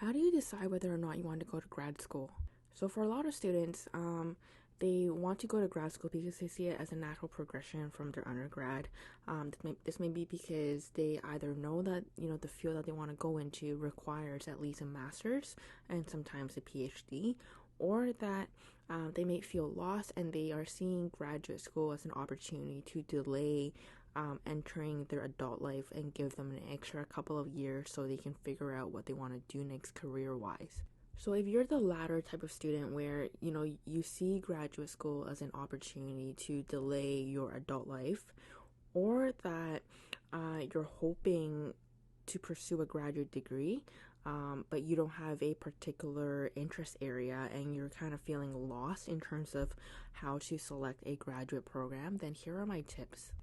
How do you decide whether or not you want to go to grad school? So for a lot of students, they want to go to grad school because they see it as a natural progression from their undergrad. This may be because they either know that the field that they want to go into requires at least a master's and sometimes a PhD, or that they may feel lost and they are seeing graduate school as an opportunity to delay entering their adult life and give them an extra couple of years so they can figure out what they want to do next career wise. So if you're the latter type of student where you see graduate school as an opportunity to delay your adult life, or that you're hoping to pursue a graduate degree, but you don't have a particular interest area and you're kind of feeling lost in terms of how to select a graduate program, then here are my tips.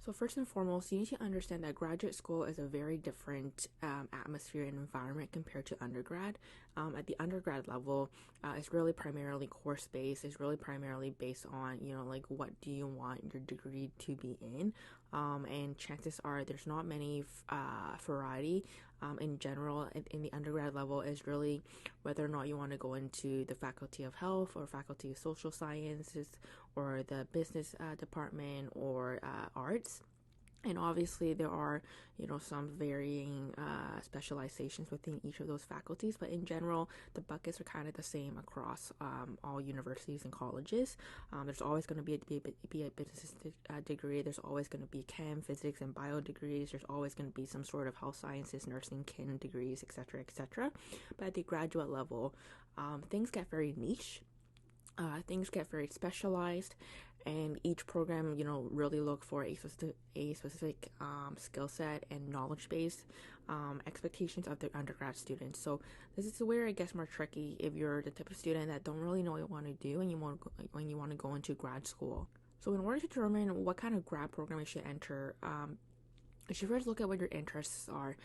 So first and foremost, you need to understand that graduate school is a very different atmosphere and environment compared to undergrad. At the undergrad level, it's really primarily course-based. It's really primarily based on, like what do you want your degree to be in? And chances are there's not many variety. In general, in the undergrad level is really whether or not you want to go into the Faculty of Health or Faculty of Social Sciences or the business department or arts. And obviously there are, some varying specializations within each of those faculties, but in general, the buckets are kind of the same across all universities and colleges. There's always going to be a business degree. There's always going to be chem, physics, and bio degrees. There's always going to be some sort of health sciences, nursing, kin degrees, etc., etc. But at the graduate level, things get very niche. Things get very specialized, and each program, really look for a specific skill set and knowledge base expectations of their undergrad students. So this is where it gets more tricky if you're the type of student that don't really know what you want to do and you want to go into grad school. So in order to determine what kind of grad program you should enter, you should first look at what your interests are.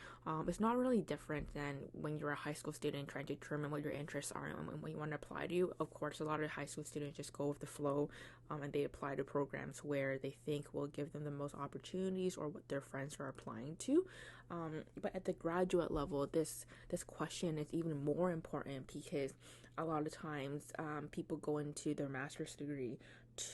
It's not really different than when you're a high school student trying to determine what your interests are and what you want to apply to. Of course, a lot of high school students just go with the flow and they apply to programs where they think will give them the most opportunities or what their friends are applying to. But at the graduate level, this question is even more important because a lot of times people go into their master's degree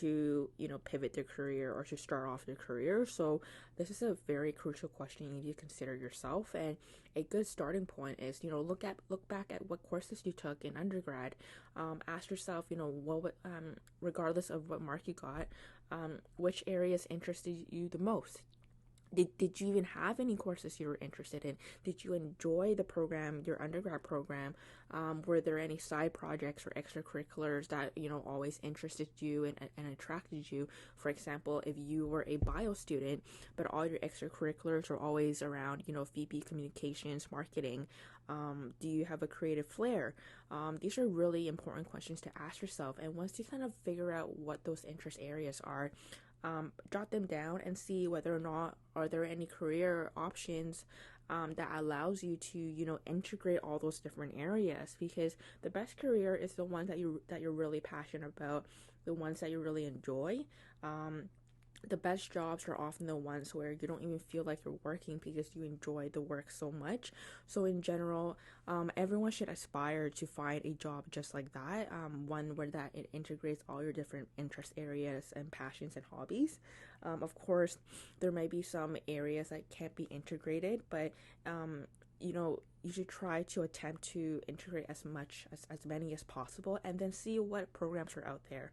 to pivot their career or to start off their career. So this is a very crucial question you need to consider yourself, and a good starting point is look back at what courses you took in undergrad. Ask yourself what regardless of what mark you got, which areas interested you the most. Did you even have any courses you were interested in? Did you enjoy the program, your undergrad program? Were there any side projects or extracurriculars that, always interested you and attracted you? For example, if you were a bio student, but all your extracurriculars are always around, VP communications, marketing, do you have a creative flair? These are really important questions to ask yourself. And once you kind of figure out what those interest areas are, jot them down and see whether or not are there any career options that allows you to integrate all those different areas, because the best career is the one that you're really passionate about, the ones that you really enjoy. The best jobs are often the ones where you don't even feel like you're working because you enjoy the work so much. So in general, everyone should aspire to find a job just like that, one where that it integrates all your different interest areas and passions and hobbies. Of course, there may be some areas that can't be integrated, but you should try to attempt to integrate as many as possible, and then see what programs are out there.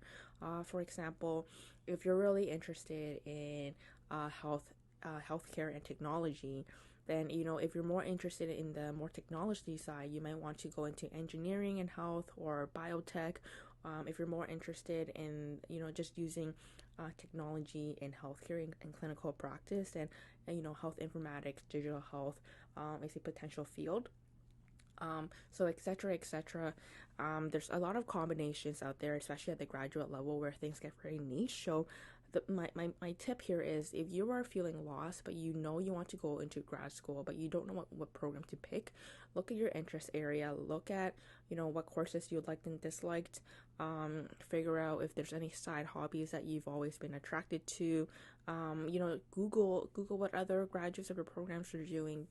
For example, if you're really interested in healthcare and technology, then if you're more interested in the more technology side, you might want to go into engineering and health or biotech. If you're more interested in just using technology in healthcare and clinical practice, and health informatics, digital health is a potential field. So etc., etc. There's a lot of combinations out there, especially at the graduate level, where things get very niche. So my tip here is, if you are feeling lost but you want to go into grad school but you don't know what program to pick, look at your interest area, look at what courses you liked and disliked, figure out if there's any side hobbies that you've always been attracted to, Google what other graduates of your programs are doing.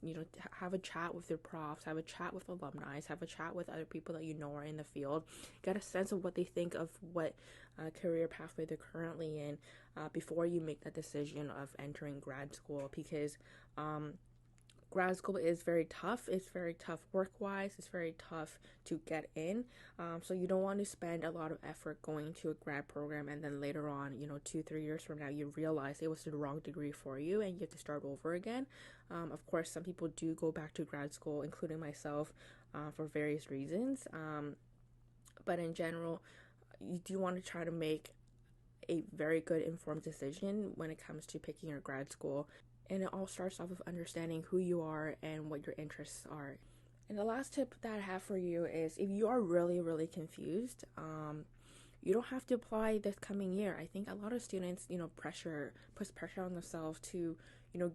Have a chat with your profs, have a chat with alumni, have a chat with other people that you know are in the field. Get a sense of what they think of what career pathway they're currently in before you make that decision of entering grad school, because grad school is very tough. It's very tough work wise. It's very tough to get in. So you don't want to spend a lot of effort going to a grad program and then later on, 2, 3 years from now, you realize it was the wrong degree for you and you have to start over again. Of course, some people do go back to grad school, including myself, for various reasons. But in general, you do want to try to make a very good informed decision when it comes to picking your grad school. And it all starts off with understanding who you are and what your interests are. And the last tip that I have for you is, if you are really, really confused, you don't have to apply this coming year. I think a lot of students, puts pressure on themselves to,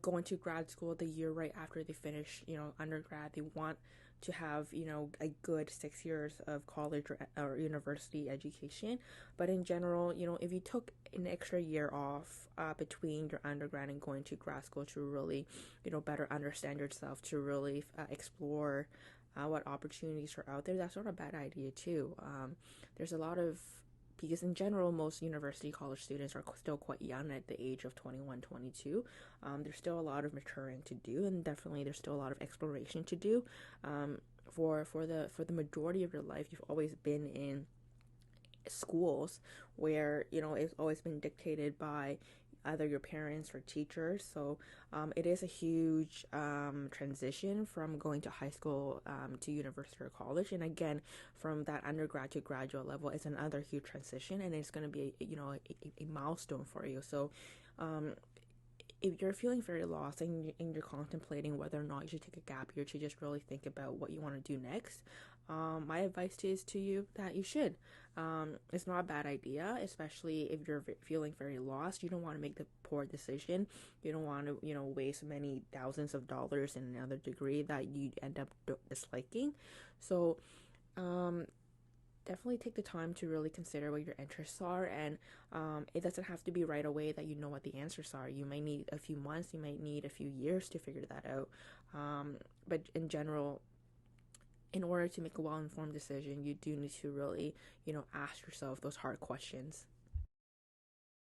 go into grad school the year right after they finish, undergrad. They want to have, a good 6 years of college or university education. But in general, if you took an extra year off between your undergrad and going to grad school to really, better understand yourself, to really explore what opportunities are out there, that's not a bad idea too. There's a lot of, because in general, most university college students are still quite young at the age of 21, 22. There's still a lot of maturing to do, and definitely there's still a lot of exploration to do. For the majority of your life, you've always been in schools where, it's always been dictated by either your parents or teachers. So it is a huge transition from going to high school to university or college. And again, from that undergrad to graduate level, it's another huge transition, and it's going to be a milestone for you. So if you're feeling very lost and you're contemplating whether or not you should take a gap year to just really think about what you want to do next, my advice is to you that you should. It's not a bad idea, especially if you're feeling very lost. You don't want to make the poor decision. You don't want to, waste many thousands of dollars in another degree that you end up disliking. So, definitely take the time to really consider what your interests are, and it doesn't have to be right away that you know what the answers are. You might need a few months, you might need a few years to figure that out. But in general, in order to make a well-informed decision, you do need to really, ask yourself those hard questions.